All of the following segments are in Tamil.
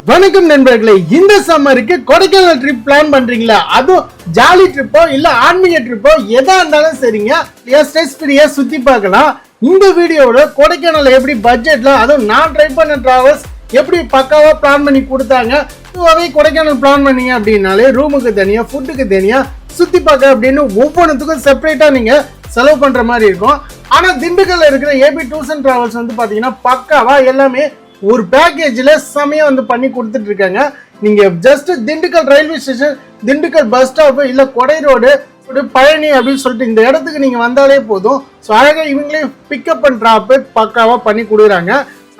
வணக்கம் நண்பர்களே, இந்த சம்மருக்கு கொடைக்கானல் ட்ரிப் பிளான் பண்றீங்களா? அதுவும் ஜாலி ட்ரிப்போ இல்ல ஆன்மீக ட்ரிப்போ எதா இருந்தாலும் சரிங்க, ஸ்ட்ரெஸ் ஃப்ரீயா சுத்தி பார்க்கலாம். இந்த வீடியோவோட கொடைக்கானல் எப்படி பட்ஜெட்ல, அதுவும் நான் ட்ரை பண்ண டிராவல்ஸ் எப்படி பக்காவா பிளான் பண்ணி கொடுத்தாங்க. அதுவே கொடைக்கானல் பிளான் பண்ணீங்க அப்படின்னாலே ரூமுக்கு தனியா, ஃபுட்டுக்கு தனியா, சுத்தி பார்க்க அப்படின்னு ஒவ்வொன்றுத்துக்கும் செப்பரேட்டா நீங்க செலவு பண்ற மாதிரி இருக்கும். ஆனா திண்டுக்கல்ல இருக்கிற ஏபி டூர்ஸ் அண்ட் டிராவல்ஸ் வந்து பாத்தீங்கன்னா பக்காவா எல்லாமே ஒரு பேக்கேஜ்ல செமையா வந்து பண்ணி கொடுத்துட்டு இருக்காங்க. நீங்க just Dindigul railway station, Dindigul bus stop இல்ல கொடை ரோடு, பழனி அப்படின்னு சொல்லிட்டு இந்த இடத்துக்கு நீங்க வந்தாலே போதும். ஸோ அழகா இவங்களே பிக்கப் அண்ட் ட்ராப் பக்காவா பண்ணி கொடுக்குறாங்க.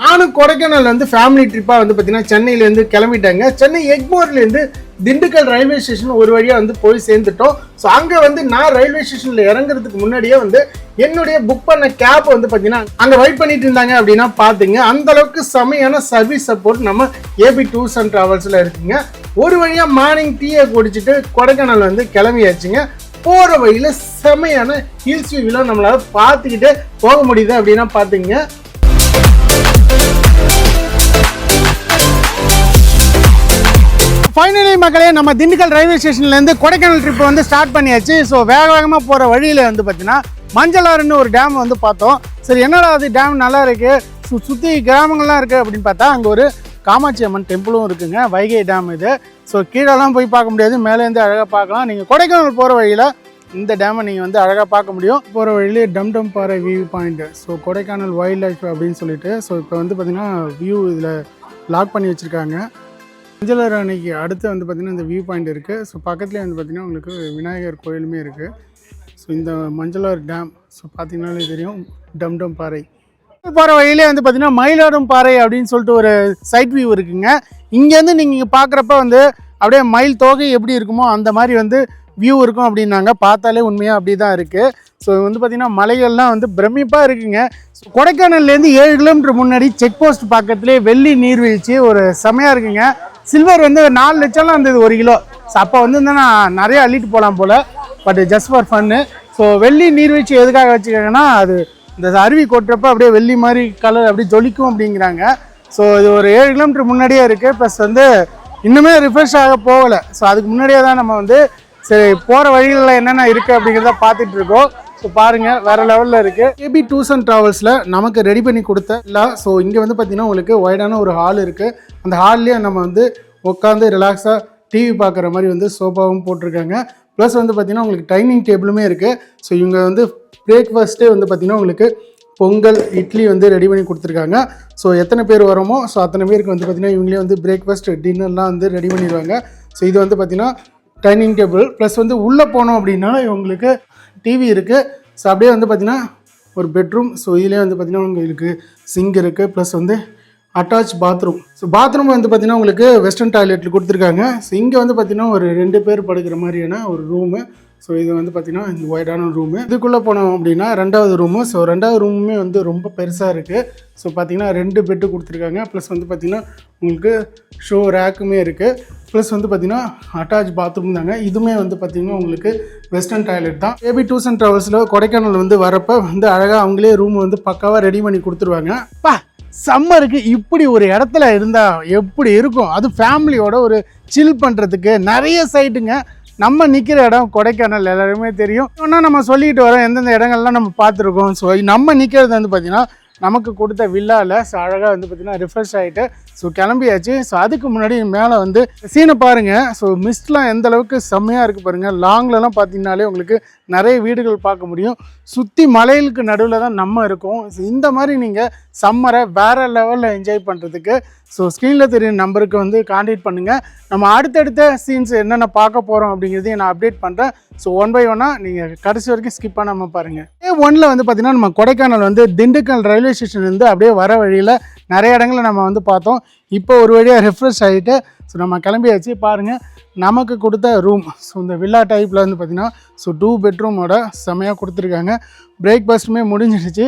நானும் கொடைக்கானல் வந்து ஃபேமிலி ட்ரிப்பா வந்து பார்த்தீங்கன்னா சென்னையிலேருந்து கிளம்பிட்டாங்க. சென்னை எக்மோர்லேருந்து திண்டுக்கல் ரயில்வே ஸ்டேஷன் ஒரு வழியாக வந்து போய் சேர்ந்துட்டோம். ஸோ அங்கே வந்து நான் ரயில்வே ஸ்டேஷனில் இறங்குறதுக்கு முன்னாடியே வந்து என்னுடைய புக் பண்ண கேப் வந்து பார்த்தீங்கன்னா அங்கே வெயிட் பண்ணிட்டு இருந்தாங்க அப்படின்னா பார்த்துங்க. அந்த அளவுக்கு செமையான சர்வீஸ் சப்போர்ட் நம்ம ஏபி டூர்ஸ் அண்ட் டிராவல்ஸில் இருக்குங்க. ஒரு வழியாக மார்னிங் டீயை குடிச்சிட்டு கொடைக்கானல் வந்து கிளம்பியாச்சுங்க. போகிற வழியில் செமையான ஹில்ஸ் வியூலாம் நம்மளால பார்த்துக்கிட்டே போக முடியுது அப்படின்னா பார்த்துங்க. ஃபைனலி மக்களே, நம்ம திண்டுக்கல் ரயில்வே ஸ்டேஷன்லேருந்து கொடைக்கானல் ட்ரிப் வந்து ஸ்டார்ட் பண்ணியாச்சு. ஸோ வேகமாக போகிற வழியில் வந்து பார்த்தீங்கன்னா மஞ்சளாறுன்னு ஒரு டேம் வந்து பார்த்தோம். சரி, என்னடா அது டேம் நல்லா இருக்குது, சுற்றி கிராமங்கள்லாம் இருக்குது அப்படின்னு பார்த்தா அங்கே ஒரு காமாட்சி அம்மன் டெம்பிளும் இருக்குங்க. வைகை டேம் இது. ஸோ கீழெல்லாம் போய் பார்க்க முடியாது, மேலேருந்து அழகாக பார்க்கலாம். நீங்கள் கொடைக்கானல் போகிற வழியில் இந்த டேமை நீங்கள் வந்து அழகாக பார்க்க முடியும். போகிற வழியிலே டம் பாறை view point, so Kodaikanal wild life அப்படின்னு சொல்லிட்டு. ஸோ இப்போ வந்து பார்த்திங்கன்னா வியூ இதில் லாக் பண்ணி வச்சுருக்காங்க. மஞ்சளாறு அன்னைக்கு அடுத்து வந்து பார்த்திங்கன்னா இந்த வியூ பாயிண்ட் இருக்குது. ஸோ பக்கத்துலேயே வந்து பார்த்திங்கன்னா உங்களுக்கு விநாயகர் கோயிலுமே இருக்குது. ஸோ இந்த மஞ்சளாறு டேம் ஸோ பார்த்திங்கனாலே தெரியும், டம் பாறை. போகிற வழியிலே வந்து பார்த்திங்கன்னா மயிலாடும் பாறை அப்படின்னு சொல்லிட்டு ஒரு சைட் வியூ இருக்குங்க. இங்கேருந்து நீங்கள் பார்க்குறப்ப வந்து அப்படியே மயில் தோகை எப்படி இருக்குமோ அந்த மாதிரி வந்து வியூ இருக்கும் அப்படின்னாங்க. பார்த்தாலே உண்மையாக அப்படி தான் இருக்குது. ஸோ வந்து பார்த்திங்கன்னா மலைகள்லாம் வந்து பிரமிப்பாக இருக்குங்க. ஸோ கொடைக்கானல்லேருந்து 7 கிலோமீட்டர் முன்னாடி செக் போஸ்ட் பக்கத்துலேயே வெள்ளி நீர்வீழ்ச்சி ஒரு செமையாக இருக்குங்க. சில்வர் வந்து 4 லட்சம்லாம் இருந்தது 1 கிலோ. ஸோ அப்போ வந்து நான் நிறைய அள்ளிட்டு போகலாம் போல், but just for fun. So வெள்ளி நீர்வீழ்ச்சி எதுக்காக வச்சுருக்காங்கன்னா, அது இந்த அருவி கொட்டுறப்ப அப்படியே வெள்ளி மாதிரி கலர் அப்படியே ஜொலிக்கும் அப்படிங்கிறாங்க. ஸோ இது ஒரு 7 கிலோமீட்டர் முன்னாடியே இருக்குது. ப்ளஸ் வந்து இன்னுமே ரிஃப்ரெஷ் ஆக போகலை. ஸோ அதுக்கு முன்னாடியே தான் நம்ம வந்து சரி போகிற வழிகளில் என்னென்ன இருக்குது அப்படிங்கிறத பார்த்துட்டு இருக்கோம். ஸோ பாருங்கள், வேறு லெவலில் இருக்குது. ஏபி டூர்ஸ் அண்ட் ட்ராவல்ஸில் நமக்கு ரெடி பண்ணி கொடுத்த இல்லை. ஸோ இங்கே வந்து பார்த்திங்கன்னா உங்களுக்கு வைடான ஒரு ஹால் இருக்குது. அந்த ஹால்லேயே நம்ம வந்து உட்காந்து ரிலாக்ஸாக டிவி பார்க்குற மாதிரி வந்து சோஃபாவும் போட்டிருக்காங்க. ப்ளஸ் வந்து பார்த்திங்கன்னா உங்களுக்கு டைனிங் டேபிளுமே இருக்குது. ஸோ இவங்க வந்து பிரேக்ஃபாஸ்ட்டே வந்து பார்த்திங்கன்னா உங்களுக்கு பொங்கல், இட்லி வந்து ரெடி பண்ணி கொடுத்துருக்காங்க. ஸோ எத்தனை பேர் வரோமோ ஸோ அத்தனை பேருக்கு வந்து பார்த்திங்கன்னா இவங்களே வந்து பிரேக்ஃபாஸ்ட், டின்னர்லாம் வந்து ரெடி பண்ணிடுவாங்க. ஸோ இது வந்து பார்த்திங்கன்னா டைனிங் டேபிள். ப்ளஸ் வந்து உள்ளே போனோம் அப்படின்னா இவங்களுக்கு டிவி இருக்குது. ஸோ அப்படியே வந்து பார்த்திங்கன்னா ஒரு பெட்ரூம். ஸோ இதிலே வந்து பார்த்திங்கன்னா உங்களுக்கு சிங்க் இருக்குது. ப்ளஸ் வந்து அட்டாச் பாத்ரூம். ஸோ பாத்ரூம் வந்து பார்த்திங்கன்னா உங்களுக்கு வெஸ்டர்ன் டாய்லெட்டில் கொடுத்துருக்காங்க. ஸோ இங்கே வந்து பார்த்திங்கன்னா ஒரு 2 பேர் படுக்கிற மாதிரியான ஒரு ரூமு. ஸோ இது வந்து பார்த்திங்கன்னா இந்த ஒய்டான ரூமு. இதுக்குள்ளே போனோம் அப்படின்னா 2வது ரூமு. ஸோ 2வது ரூமுமே வந்து ரொம்ப பெருசாக இருக்குது. ஸோ பார்த்திங்கன்னா 2 பெட்டு கொடுத்துருக்காங்க. ப்ளஸ் வந்து பார்த்திங்கன்னா உங்களுக்கு ஷோ ரேக்குமே இருக்குது. ப்ளஸ் வந்து பார்த்திங்கன்னா அட்டாச் பாத்ரூம் தாங்க. இதுவுமே வந்து பார்த்திங்கன்னா உங்களுக்கு வெஸ்டர்ன் டாய்லெட் தான். ஏபி டூர்ஸ் அண்ட் ட்ராவல்ஸில் கொடைக்கானல் வந்து வரப்போ வந்து அழகாக அவங்களே ரூம் வந்து பக்காவாக ரெடி பண்ணி கொடுத்துருவாங்க. சம்மருக்கு இப்படி ஒரு இடத்துல இருந்தால் எப்படி இருக்கும்? அது ஃபேமிலியோட ஒரு சில் பண்ணுறதுக்கு நிறைய சைட்டுங்க. நம்ம நிற்கிற இடம் கொடைக்கானல் எல்லாருமே தெரியும். இன்னும் நம்ம சொல்லிட்டு வரோம் எந்தெந்த இடங்கள்லாம் நம்ம பார்த்துருக்கோம். ஸோ நம்ம நிற்கிறது வந்து பார்த்திங்கன்னா நமக்கு கொடுத்த வில்லாவில். ஸோ அழகாக வந்து பார்த்திங்கன்னா ரிஃப்ரெஷ் ஆகிட்டு ஸோ கிளம்பியாச்சு. ஸோ அதுக்கு முன்னாடி மேலே வந்து சீனை பாருங்கள். ஸோ மிஸ்ட்லாம் எந்த அளவுக்கு செம்மையாக இருக்குது பாருங்கள். லாங்லலாம் பார்த்தீங்கன்னாலே உங்களுக்கு நிறைய வீடுகள் பார்க்க முடியும். சுற்றி மலைகளுக்கு நடுவில் தான் நம்ம இருக்கோம். ஸோ இந்த மாதிரி நீங்கள் சம்மரை வேறு லெவலில் என்ஜாய் பண்ணுறதுக்கு ஸோ ஸ்க்ரீனில் தெரியுற நம்பருக்கு வந்து கான்டாக்ட் பண்ணுங்கள். நம்ம அடுத்தடுத்த சீன்ஸ் என்னென்ன பார்க்க போகிறோம் அப்படிங்கிறதையும் நான் அப்டேட் பண்ணுறேன். ஸோ 1 by 1 நீங்கள் கடைசி வரைக்கும் ஸ்கிப் பண்ணாமல் பாருங்கள். A1 வந்து பார்த்திங்கன்னா நம்ம கொடைக்கானல் வந்து திண்டுக்கல் ரயில்வே ஸ்டேஷன்லேருந்து அப்படியே வர வழியில் நிறைய இடங்களை நம்ம வந்து பார்த்தோம். இப்போ ஒரு வழியாக ரெஃப்ரெஷ் ஆகிட்டு ஸோ நம்ம கிளம்பியாச்சு. பாருங்கள், நமக்கு கொடுத்த ரூம். ஸோ இந்த வில்லா டைப்பில் வந்து பார்த்திங்கன்னா ஸோ 2 பெட்ரூமோட செமையாக கொடுத்துருக்காங்க. பிரேக்ஃபாஸ்ட்டுமே முடிஞ்சிடுச்சு.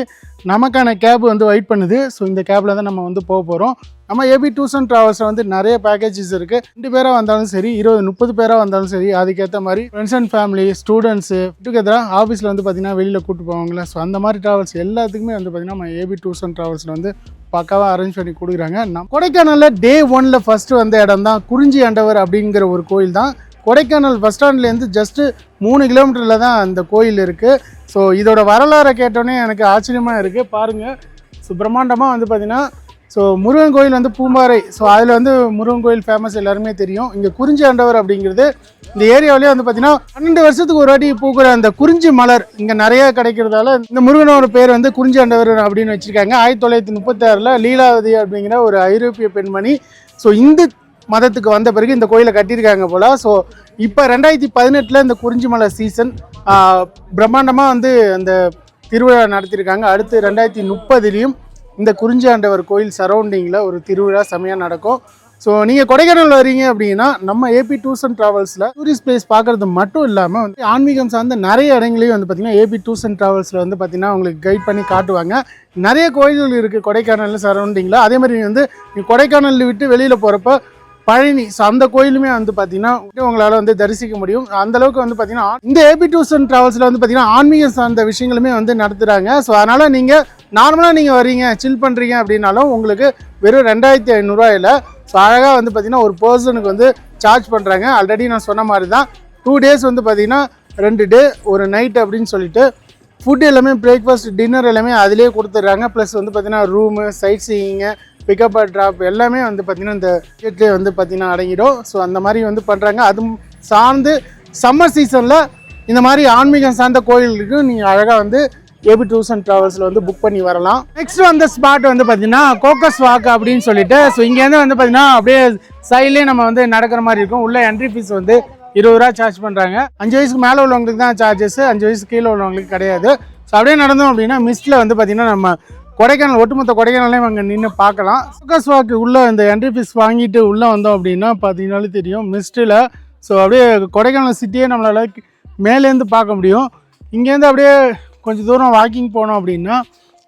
நமக்கான கேப் வந்து வெயிட் பண்ணுது. ஸோ இந்த கேபில் தான் நம்ம வந்து போக போகிறோம். நம்ம ஏபி டூர்ஸ் அண்ட் ட்ராவல்ஸில் வந்து நிறைய பேக்கேஜஸ் இருக்குது. 2 பேராக வந்தாலும் சரி, 20-30 பேராக வந்தாலும் சரி, அதுக்கேற்ற மாதிரி ஃப்ரெண்ட்ஸ் அண்ட் ஃபேமிலி, ஸ்டூடெண்ட்ஸு, டுகெதராக ஆஃபீஸில் வந்து பார்த்திங்கன்னா வெளியில் கூப்பிட்டு போவாங்களே. ஸோ அந்த மாதிரி ட்ராவல்ஸ் எல்லாத்துக்குமே வந்து பார்த்திங்கன்னா நம்ம ஏபி டூர்ஸ் அண்ட் ட்ராவல்ஸில் வந்து பக்காவாக அரேஞ்ச் பண்ணி கொடுக்குறாங்க. கொடைக்கானலில் டே 1ல் ஃபஸ்ட்டு வந்த இடம் தான் குறிஞ்சி ஆண்டவர் அப்படிங்கிற ஒரு கோயில் தான். கொடைக்கானல் பஸ் ஸ்டாண்ட்லேருந்து ஜஸ்ட்டு 3 கிலோமீட்டரில் தான் அந்த கோயில் இருக்குது. ஸோ இதோட வரலாறை கேட்டோன்னே எனக்கு ஆச்சரியமாக இருக்குது. பாருங்கள், ஸோ பிரம்மாண்டமாக வந்து பார்த்திங்கன்னா ஸோ முருகன் கோயில் வந்து பூம்பாறை. ஸோ அதில் வந்து முருகன் கோயில் ஃபேமஸ் எல்லாருமே தெரியும். இங்கே குறிஞ்சி ஆண்டவர் அப்படிங்கிறது இந்த ஏரியாவிலே வந்து பார்த்திங்கன்னா 12 வருஷத்துக்கு ஒரு வாட்டி பூக்கிற அந்த குறிஞ்சி மலர் இங்கே நிறைய கிடைக்கிறதால இந்த முருகனோட பேர் வந்து குறிஞ்சி ஆண்டவர் அப்படின்னு வச்சுருக்காங்க. 1936 லீலாவதி அப்படிங்கிற ஒரு ஐரோப்பிய பெண்மணி ஸோ இந்து மதத்துக்கு வந்த பிறகு இந்த கோயிலை கட்டியிருக்காங்க போல். ஸோ இப்போ 2018 இந்த குறிஞ்சி மலை சீசன் பிரம்மாண்டமாக வந்து அந்த திருவிழா நடத்தியிருக்காங்க. அடுத்து 2030 இந்த குறிஞ்சி ஆண்டவர் கோயில் சரௌண்டிங்கில் ஒரு திருவிழா செமையாக நடக்கும். ஸோ நீங்கள் கொடைக்கானல் வரீங்க அப்படின்னா நம்ம ஏபி டூர்ஸ் அண்ட் ட்ராவல்ஸில் டூரிஸ்ட் பிளேஸ் பார்க்குறது மட்டும் இல்லாமல் வந்து ஆன்மீகம் சார்ந்த நிறைய இடங்களையும் வந்து பார்த்திங்கன்னா ஏபி டூர்ஸ் அண்ட் ட்ராவல்ஸில் வந்து பார்த்திங்கன்னா உங்களுக்கு கைட் பண்ணி காட்டுவாங்க. நிறைய கோயில்கள் இருக்குது கொடைக்கானல் சரௌண்டிங்கில். அதே மாதிரி வந்து நீங்கள் கொடைக்கானல் விட்டு வெளியில் போகிறப்ப பழனி, ஸோ அந்த கோயிலுமே வந்து பார்த்தீங்கன்னா உங்களால் வந்து தரிசிக்க முடியும். அந்தளவுக்கு வந்து பார்த்தீங்கன்னா இந்த ஏபி டூர்ஸ் அண்ட் ட்ராவல்ஸில் வந்து பார்த்தீங்கன்னா ஆன்மீகம் சார்ந்த விஷயங்களுமே வந்து நடத்துகிறாங்க. ஸோ அதனால் நீங்கள் நார்மலாக நீங்கள் வரீங்க சில் பண்ணுறீங்க அப்படின்னாலும் உங்களுக்கு வெறும் 2500 ஸோ அழகாக வந்து பார்த்திங்கன்னா ஒரு பர்சனுக்கு வந்து சார்ஜ் பண்ணுறாங்க. ஆல்ரெடி நான் சொன்ன மாதிரி தான் 2 டேஸ் வந்து பார்த்திங்கன்னா 2 டே ஒரு நைட் அப்படின்னு சொல்லிட்டு ஃபுட் எல்லாமே பிரேக்ஃபாஸ்ட் டின்னர் எல்லாமே அதிலே கொடுத்துட்றாங்க. ப்ளஸ் வந்து பார்த்திங்கன்னா room, sightseeing, pickup and drop எல்லாமே வந்து பார்த்திங்கன்னா இந்த டிக்கெட்லேயே வந்து பார்த்திங்கன்னா அடங்கிடும். ஸோ அந்த மாதிரி வந்து பண்ணுறாங்க. அதுவும் சார்ந்து சம்மர் சீசனில் இந்த மாதிரி ஆன்மீகம் சார்ந்த கோயிலுக்கு நீங்கள் அழகாக வந்து ஏபி டூர்ஸ் அண்ட் ட்ராவல்ஸில் வந்து புக் பண்ணி வரலாம். நெக்ஸ்ட் வந்த ஸ்பாட் வந்து பார்த்திங்கன்னா கோக்கஸ் வாக் அப்படின்னு சொல்லிட்டு ஸோ இங்கேருந்து வந்து பார்த்திங்கன்னா அப்படியே சைட்லேயே நம்ம வந்து நடக்கிற மாதிரி இருக்கும். உள்ள என்ட்ரி ஃபீஸ் வந்து 20 ரூபா சார்ஜ் பண்ணுறாங்க. 5 வயசுக்கு மேலே உள்ளவங்களுக்கு தான் சார்ஜஸ், 5 வயசுக்கு கீழே உள்ளவங்களுக்கு கிடையாது. ஸோ அப்படியே நடந்தோம் அப்படின்னா மிஸ்ட்டில் வந்து பார்த்திங்கன்னா நம்ம கொடைக்கானல் ஒட்டுமொத்த கொடைக்கானலையும் அங்கே நின்று பார்க்கலாம். கோக்கஸ் வாக்கு உள்ளே இந்த என்ட்ரி ஃபீஸ் வாங்கிட்டு உள்ளே வந்தோம் அப்படின்னா பார்த்தீங்கன்னாலும் தெரியும் மிஸ்ட்டில். ஸோ அப்படியே கொடைக்கானல் சிட்டியே நம்மளால் மேலேருந்து பார்க்க முடியும். இங்கேருந்து அப்படியே கொஞ்சம் தூரம் வாக்கிங் போனோம் அப்படின்னா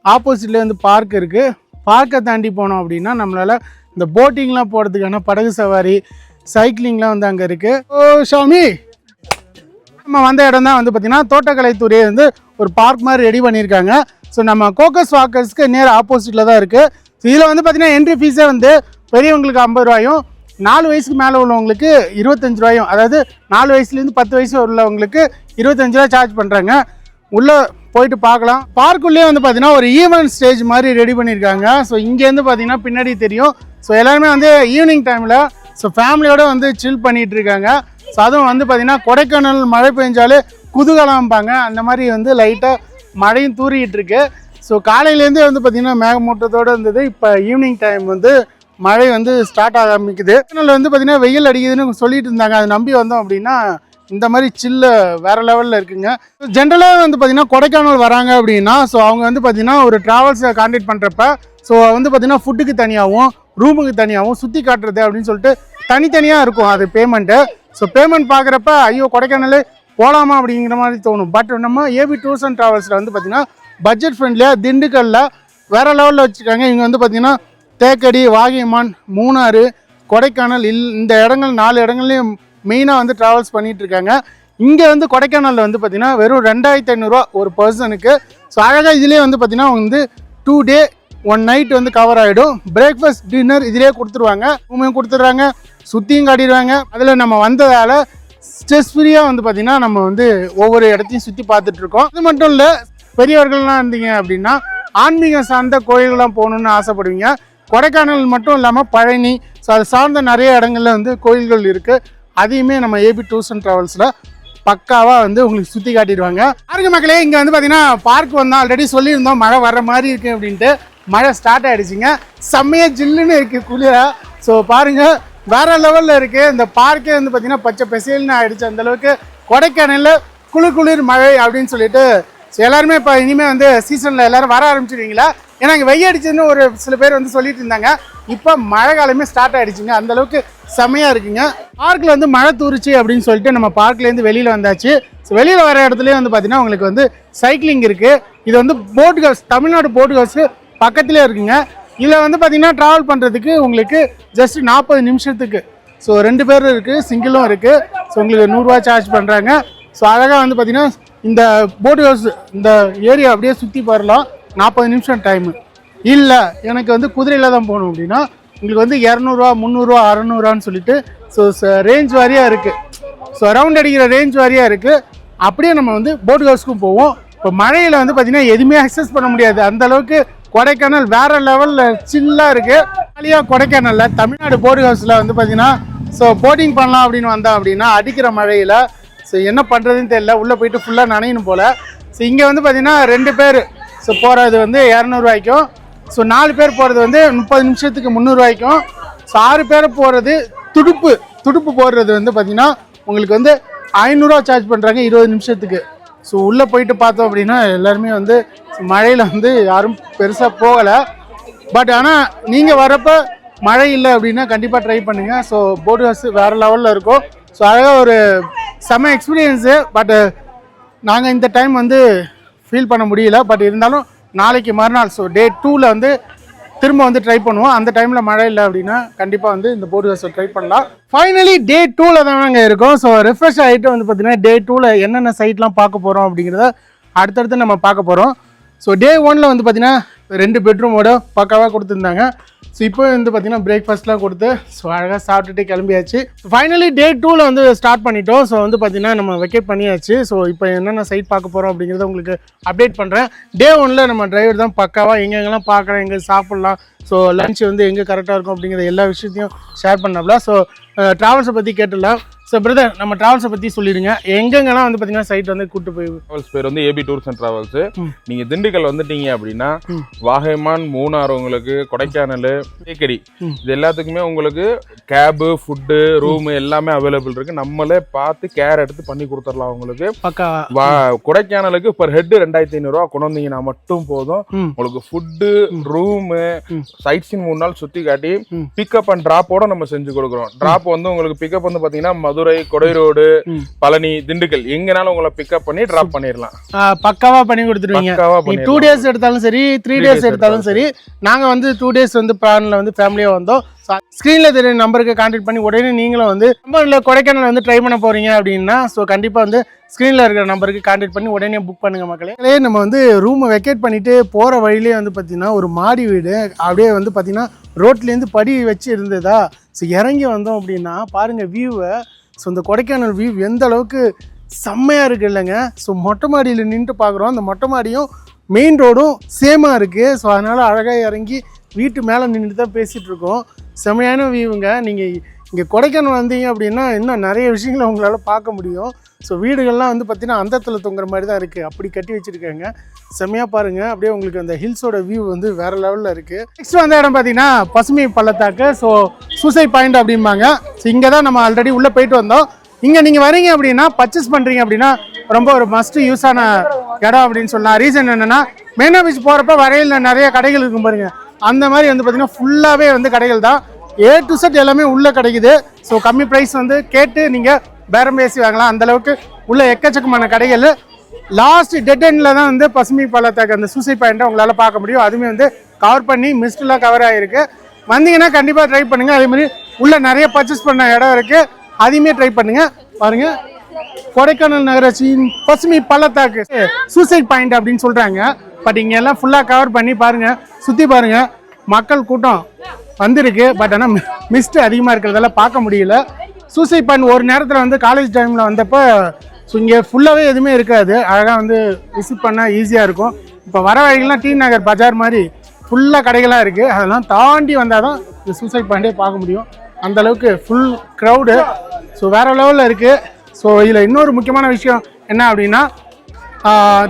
ஆப்போசிட்லேயே வந்து பார்க் இருக்குது. பார்க்கை தாண்டி போனோம் அப்படின்னா நம்மளால் இந்த போட்டிங்லாம் போகிறதுக்கான படகு சவாரி, சைக்கிளிங்லாம் வந்து அங்கே இருக்குது. ஓ ஷாமி, நம்ம வந்த இடம் தான் வந்து பார்த்திங்கன்னா தோட்டக்கலைத்துறையை வந்து ஒரு பார்க் மாதிரி ரெடி பண்ணியிருக்காங்க. ஸோ நம்ம கோக்கஸ் வாக்கர்ஸ்க்கு நேர் ஆப்போசிட்டில் தான் இருக்குது. ஸோ இதில் வந்து பார்த்திங்கன்னா என்ட்ரி ஃபீஸே வந்து பெரியவங்களுக்கு 50 ரூபாயும், 4 வயசுக்கு மேலே உள்ளவங்களுக்கு 25 ரூபாயும், அதாவது 4 வயசுலேருந்து 10 வயசு உள்ளவங்களுக்கு 25 ரூபா சார்ஜ் பண்ணுறாங்க. உள்ளே போயிட்டு பார்க்கலாம். பார்க்குள்ளேயே வந்து பார்த்திங்கன்னா ஒரு ஈவென்ட் ஸ்டேஜ் மாதிரி ரெடி பண்ணியிருக்காங்க. ஸோ இங்கேருந்து பார்த்திங்கன்னா பின்னாடி தெரியும். ஸோ எல்லாருமே வந்து ஈவினிங் டைமில் ஸோ ஃபேமிலியோடு வந்து சில் பண்ணிகிட்டு இருக்காங்க. ஸோ அதுவும் வந்து பார்த்திங்கன்னா கொடைக்கானல் மழை பெஞ்சாலே குதூகலம்பாங்க. அந்த மாதிரி வந்து லைட்டாக மழையும் தூரிக்கிட்டு இருக்கு. ஸோ காலையிலேருந்தே வந்து பார்த்திங்கன்னா மேகமூட்டத்தோடு இருந்தது. இப்போ ஈவினிங் டைம் வந்து மழை வந்து ஸ்டார்ட் ஆக ஆரம்பிக்குது. கொடைக்கானல் வந்து பார்த்திங்கன்னா வெயில் அடிக்குதுன்னு சொல்லிட்டு இருந்தாங்க. அதை நம்பி வந்தோம் அப்படின்னா இந்த மாதிரி சில்ல வேறு லெவலில் இருக்குங்க. ஜென்ரலாக வந்து பார்த்திங்கன்னா கொடைக்கானல் வராங்க அப்படின்னா ஸோ அவங்க வந்து பார்த்திங்கன்னா ஒரு ட்ராவல்ஸை கான்டாக்ட் பண்ணுறப்ப ஸோ வந்து பார்த்திங்கன்னா ஃபுட்டுக்கு தனியாகவும் ரூமுக்கு தனியாகவும் சுற்றி காட்டுறது அப்படின்னு சொல்லிட்டு தனித்தனியாக இருக்கும் அது பேமெண்ட்டு. ஸோ பேமெண்ட் பார்க்குறப்ப ஐயோ கொடைக்கானல் போகலாமா அப்படிங்கிற மாதிரி தோணும். பட் நம்ம ஏபி டூர்ஸ் அண்ட் ட்ராவல்ஸில் வந்து பார்த்திங்கன்னா பட்ஜெட் ஃப்ரெண்ட்லியாக திண்டுக்கல்லில் வேறு லெவலில் வச்சுருக்காங்க. இங்கே வந்து பார்த்திங்கன்னா தேக்கடி, வாகைமான், மூணாறு, கொடைக்கானல் இந்த இடங்கள் 4 இடங்கள்லையும் மெயினாக வந்து ட்ராவல்ஸ் பண்ணிகிட்ருக்காங்க. இங்கே வந்து கொடைக்கானலில் வந்து பார்த்திங்கன்னா வெறும் 2500 ஒரு பர்சனுக்கு. ஸோ அழகாக இதிலே வந்து பார்த்திங்கன்னா வந்து 2 டே 1 நைட் வந்து கவர் ஆகிடும். பிரேக்ஃபாஸ்ட் டின்னர் இதிலே கொடுத்துருவாங்க, ரூமையும் கொடுத்துட்றாங்க, சுற்றியும் காட்டிடுவாங்க. அதில் நம்ம வந்ததால் ஸ்ட்ரெஸ் ஃப்ரீயாக வந்து பார்த்திங்கன்னா நம்ம வந்து ஒவ்வொரு இடத்தையும் சுற்றி பார்த்துட்ருக்கோம். அது மட்டும் இல்லை, பெரியவர்கள்லாம் இருந்தீங்க அப்படின்னா ஆன்மீகம் சார்ந்த கோயில்கள்லாம் போகணுன்னு ஆசைப்படுவீங்க. கொடைக்கானல் மட்டும் இல்லாமல் பழனி, ஸோ அது சார்ந்த நிறைய இடங்கள்ல வந்து கோயில்கள் இருக்குது. அதையுமே நம்ம ஏபி டூர்ஸ் அண்ட் ட்ராவல்ஸில் பக்காவாக வந்து உங்களுக்கு சுற்றி காட்டிடுவாங்க. பாருங்க மக்களே, இங்கே வந்து பார்த்திங்கன்னா பார்க் வந்தோம். ஆல்ரெடி சொல்லியிருந்தோம் மழை வர்ற மாதிரி இருக்குது அப்படின்ட்டு. மழை ஸ்டார்ட் ஆகிடுச்சிங்க. செம்மையாக ஜில்லுன்னு இருக்குது குளிராக. ஸோ பாருங்கள் வேறு லெவலில் இருக்குது. இந்த பார்க்கே வந்து பார்த்திங்கன்னா பச்சை பெசேல்னு ஆகிடுச்சு. அந்தளவுக்கு கொடைக்கானலில் குளிர் மழை அப்படின்னு சொல்லிட்டு ஸோ எல்லாருமே இப்போ இனிமேல் வந்து சீசனில் எல்லோரும் வர ஆரம்பிச்சிடுவீங்களா? ஏன்னா இங்கே வெய்ய அடிச்சுன்னு ஒரு சில பேர் வந்து சொல்லிட்டு இருந்தாங்க. இப்போ மழை காலமே ஸ்டார்ட் ஆகிடுச்சிங்க. அந்தளவுக்கு செம்மையாக இருக்குங்க. பார்க்கில் வந்து மழை தூரிச்சு அப்படின்னு சொல்லிட்டு நம்ம பார்க்லேருந்து வெளியில் வந்தாச்சு. ஸோ வெளியில் வர இடத்துலேயே வந்து பார்த்திங்கன்னா உங்களுக்கு வந்து சைக்கிளிங் இருக்குது. இது வந்து boat house, Tamil Nadu boat house பக்கத்துலேயே இருக்குங்க. இதில் வந்து பார்த்திங்கன்னா ட்ராவல் பண்ணுறதுக்கு உங்களுக்கு ஜஸ்ட் 40 நிமிஷத்துக்கு ஸோ 2 பேர் இருக்குது, சிங்கிளும் இருக்குது. ஸோ உங்களுக்கு 100 ரூபா சார்ஜ் பண்ணுறாங்க. ஸோ அழகாக வந்து பார்த்திங்கன்னா இந்த போட் ஹவுஸ் இந்த ஏரியா அப்படியே சுற்றி வரலாம். 40 நிமிஷம் டைமு. இல்லை எனக்கு வந்து குதிரையில் தான் போகணும் அப்படின்னா உங்களுக்கு வந்து 200 300 600 சொல்லிட்டு ஸோ ரேஞ்ச் வாரியாக இருக்குது. ஸோ ரவுண்ட் அடிக்கிற ரேஞ்ச் வாரியாக இருக்குது. அப்படியே நம்ம வந்து போட் ஹவுஸ்க்கும் போவோம். இப்போ மழையில் வந்து பார்த்திங்கன்னா எதுவுமே அக்சஸ் பண்ண முடியாது. அந்தளவுக்கு கொடைக்கானல் வேறு லெவலில் சில்லாக இருக்குது. ஜாலியாக கொடைக்கானலில் தமிழ்நாடு போட் ஹவுஸில் வந்து பார்த்திங்கன்னா ஸோ போட்டிங் பண்ணலாம் அப்படின்னு வந்தோம் அப்படின்னா அடிக்கிற மழையில் ஸோ என்ன பண்ணுறதுன்னு தெரியல. உள்ளே போயிட்டு ஃபுல்லாக நனையணும் போல். ஸோ இங்கே வந்து பார்த்திங்கன்னா 2 பேர் ஸோ போகிறது வந்து 200 ரூபாய்க்கும், ஸோ 4 பேர் போகிறது வந்து 30 நிமிஷத்துக்கு 300 ரூபாய்க்கும், ஸோ 6 பேர் போகிறது துடுப்பு போடுறது வந்து பார்த்திங்கன்னா உங்களுக்கு வந்து 500 ரூபா சார்ஜ் பண்ணுறாங்க 20 நிமிஷத்துக்கு. ஸோ உள்ளே போயிட்டு பார்த்தோம் அப்படின்னா எல்லாருமே வந்து மழையில் வந்து யாரும் பெருசாக போகலை. பட் ஆனால் நீங்கள் வரப்போ மழை இல்லை அப்படின்னா கண்டிப்பாக ட்ரை பண்ணுங்கள். ஸோ போட் ஹவுஸ் வேறு லெவலில் இருக்கும். ஸோ அழகாக ஒரு செம்ம எக்ஸ்பீரியன்ஸு. பட் நாங்கள் இந்த டைம் வந்து ஃபீல் பண்ண முடியல. பட் இருந்தாலும் நாளைக்கு மறுநாள் ஸோ டே 2ல் வந்து திரும்ப வந்து ட்ரை பண்ணுவோம். அந்த டைமில் மழை இல்லை அப்படின்னா கண்டிப்பாக வந்து இந்த போட் ஹவுஸை ட்ரை பண்ணலாம். ஃபைனலி டே 2ல் தான் நாங்கள் இருக்கோம். ஸோ ரெஃப்ரெஷ் ஆகிட்டு வந்து பார்த்திங்கன்னா டே 2ல் என்னென்ன சைட்லாம் பார்க்க போகிறோம் அப்படிங்கிறத அடுத்தடுத்து நம்ம பார்க்க போகிறோம். ஸோ டே 1ல் வந்து பார்த்திங்கன்னா 2 பெட்ரூமோட பக்காவாக கொடுத்துருந்தாங்க. ஸோ இப்போ வந்து பார்த்திங்கன்னா பிரேக்ஃபாஸ்ட்லாம் கொடுத்து ஸோ அழகாக சாப்பிட்டுட்டு கிளம்பியாச்சு. ஃபைனலி டே 2ல் வந்து ஸ்டார்ட் பண்ணிட்டோம். ஸோ வந்து பார்த்திங்கன்னா நம்ம வெக்கேட் பண்ணியாச்சு. ஸோ இப்போ என்னென்ன சைட் பார்க்க போகிறோம் அப்படிங்கிறத உங்களுக்கு அப்டேட் பண்ணுறேன். டே 1ல் நம்ம டிரைவர் தான் பக்காவாக எங்கெங்கெல்லாம் பார்க்குறேன், எங்கே சாப்பிட்லாம், ஸோ லஞ்ச் வந்து எங்கே கரெக்டாக இருக்கும் அப்படிங்கிற எல்லா விஷயத்தையும் ஷேர் பண்ணாப்ல. ஸோ ட்ராவல்ஸை பற்றி கேட்டுடலாம். ஸோ பிரதர் நம்ம ட்ராவல்ஸை பற்றி சொல்லிடுங்க. எங்கெங்கெல்லாம் வந்து பார்த்தீங்கன்னா சைட் வந்து கூப்பிட்டு போய் ட்ராவல்ஸ் பேர் வந்து ஏபி டூர்ஸ் அண்ட் ட்ராவல்ஸ். நீங்கள் திண்டுக்கல் வந்துட்டீங்க அப்படின்னா வாகைமான், மூணார், உங்களுக்கு கொடைக்கானல், தேக்கடி, இது எல்லாத்துக்குமே உங்களுக்கு கேபு, ஃபுட்டு, ரூமு எல்லாமே அவைலபிள் இருக்கு. நம்மளே பார்த்து கேர் எடுத்து பண்ணி கொடுத்துடலாம் உங்களுக்கு. கொடைக்கானலுக்கு பர் ஹெட் 2500 ரூபா கொண்டு வந்தீங்கன்னா மட்டும் போதும். உங்களுக்கு ஃபுட்டு, ரூமு, சைட் சீன் 3 நாள் சுற்றி காட்டி பிக்கப் அண்ட் ட்ராப்போட நம்ம செஞ்சு கொடுக்குறோம். ட்ராப் வந்து உங்களுக்கு பிக்கப் வந்து பார்த்தீங்கன்னா மதுரை, கொடைரோடு, பழனி, திண்டுக்கல் எங்கனாலும் உங்களை பிக்கப் பண்ணி டிராப் பண்ணிடலாம். பக்காவா பண்ணி கொடுத்துருவீங்க. 2 டேஸ் எடுத்தாலும் சரி, 3 டேஸ் எடுத்தாலும் சரி. நாங்க வந்து 2 டேஸ் வந்து பிளான்ல வந்து ஃபேமிலியா வந்தோம். ஸ்க்ரீன்ல தெரிய நம்பருக்கு கான்டாக்ட் பண்ணி உடனே நீங்களும் வந்து கொடைக்கானல் வந்து ட்ரை பண்ண போறீங்க அப்படின்னா ஸோ கண்டிப்பா வந்து ஸ்க்ரீன்ல இருக்கிற நம்பருக்கு கான்டாக்ட் பண்ணி உடனே புக் பண்ணுங்க மக்களே. நம்ம வந்து ரூம் வெக்கேட் பண்ணிட்டு போற வழியிலே வந்து பார்த்தீங்கன்னா ஒரு மாடி வீடு அப்படியே வந்து பார்த்தீங்கன்னா ரோட்லேருந்து படி வச்சு இருந்ததா. ஸோ இறங்கி வந்தோம் அப்படின்னா பாருங்க வியூவை. ஸோ இந்த கொடைக்கானல் வியூ எந்த அளவுக்கு செம்மையாக இருக்குது இல்லைங்க. ஸோ மொட்டை மாடியில் நின்று பார்க்குறோம். அந்த மொட்டை மாடியும் மெயின் ரோடும் சேமாக இருக்குது. ஸோ அதனால் அழகாக இறங்கி வீட்டு மேலே நின்று தான் பேசிகிட்டு இருக்கோம். செம்மையான வியூங்க. நீங்கள் இங்கே கொடைக்கானல் வந்தீங்க அப்படின்னா இன்னும் நிறைய விஷயங்களை உங்களால் பார்க்க முடியும். ஸோ வீடுகள்லாம் வந்து பார்த்திங்கன்னா அந்தத்தில் தொங்குற மாதிரி தான் இருக்குது. அப்படி கட்டி வச்சுருக்காங்க. செம்மையாக பாருங்கள். அப்படியே உங்களுக்கு அந்த ஹில்ஸோட வியூ வந்து வேறு லெவலில் இருக்குது. நெக்ஸ்ட் வந்த இடம் பார்த்திங்கன்னா பசுமை பள்ளத்தாக்கு. ஸோ சூசைட் பாயிண்ட் அப்படிம்பாங்க. ஸோ இங்கே தான் நம்ம ஆல்ரெடி உள்ளே போயிட்டு வந்தோம். இங்கே நீங்கள் வரீங்க அப்படின்னா பர்ச்சேஸ் பண்ணுறீங்க அப்படின்னா ரொம்ப ஒரு மஸ்ட் யூஸான இடம் அப்படின்னு சொல்லலாம். ரீசன் என்னென்னா மெரினா பீச் போகிறப்ப வரையில் நிறைய கடைகள் இருக்கும் பாருங்கள். அந்த மாதிரி வந்து பார்த்திங்கன்னா ஃபுல்லாகவே வந்து கடைகள் தான். A to Z எல்லாமே உள்ளே கிடைக்குது. ஸோ கம்மி ப்ரைஸ் வந்து கேட்டு நீங்கள் பேரம் பேசி வாங்கலாம். அந்தளவுக்கு உள்ள எக்கச்சக்கமான கடைகள். லாஸ்ட் டெட் எண்டில் தான் வந்து பசுமை பள்ளத்தாக்கு அந்த சூசைட் பாயிண்ட்டை உங்களால் பார்க்க முடியும். அதுவுமே வந்து கவர் பண்ணி மிஸ்டெலாம் கவர் ஆகிருக்கு. வந்தீங்கன்னா கண்டிப்பாக ட்ரை பண்ணுங்கள். அதேமாதிரி உள்ளே நிறைய பர்ச்சேஸ் பண்ண இடம் இருக்குது. அதையுமே ட்ரை பண்ணுங்கள். பாருங்கள் கொடைக்கானல் நகராட்சியின் பசுமை பள்ளத்தாக்கு சூசைட் பாயிண்ட் அப்படின்னு சொல்கிறாங்க. பட் இங்கே எல்லாம் ஃபுல்லாக கவர் பண்ணி பாருங்கள், சுற்றி பாருங்கள். மக்கள் கூட்டம் வந்திருக்கு. பட் ஆனால் மிஸ்ட்டு அதிகமாக இருக்கிறதால பார்க்க முடியல. சூசைட் பாயிண்ட் ஒரு நேரத்தில் வந்து காலேஜ் டைமில் வந்தப்போ ஸோ இங்கே ஃபுல்லாகவே எதுவுமே இருக்காது. அழகாக வந்து விசிட் பண்ணால் ஈஸியாக இருக்கும். இப்போ வர வழிகள்லாம் டி நகர் பஜார் மாதிரி ஃபுல்லாக கடைகளாக இருக்குது. அதெல்லாம் தாண்டி வந்தால் தான் இந்த சூசைட் பாயிண்டே பார்க்க முடியும். அந்தளவுக்கு ஃபுல் க்ரௌடு. ஸோ வேறு லெவலில் இருக்குது. ஸோ இதில் இன்னொரு முக்கியமான விஷயம் என்ன அப்படின்னா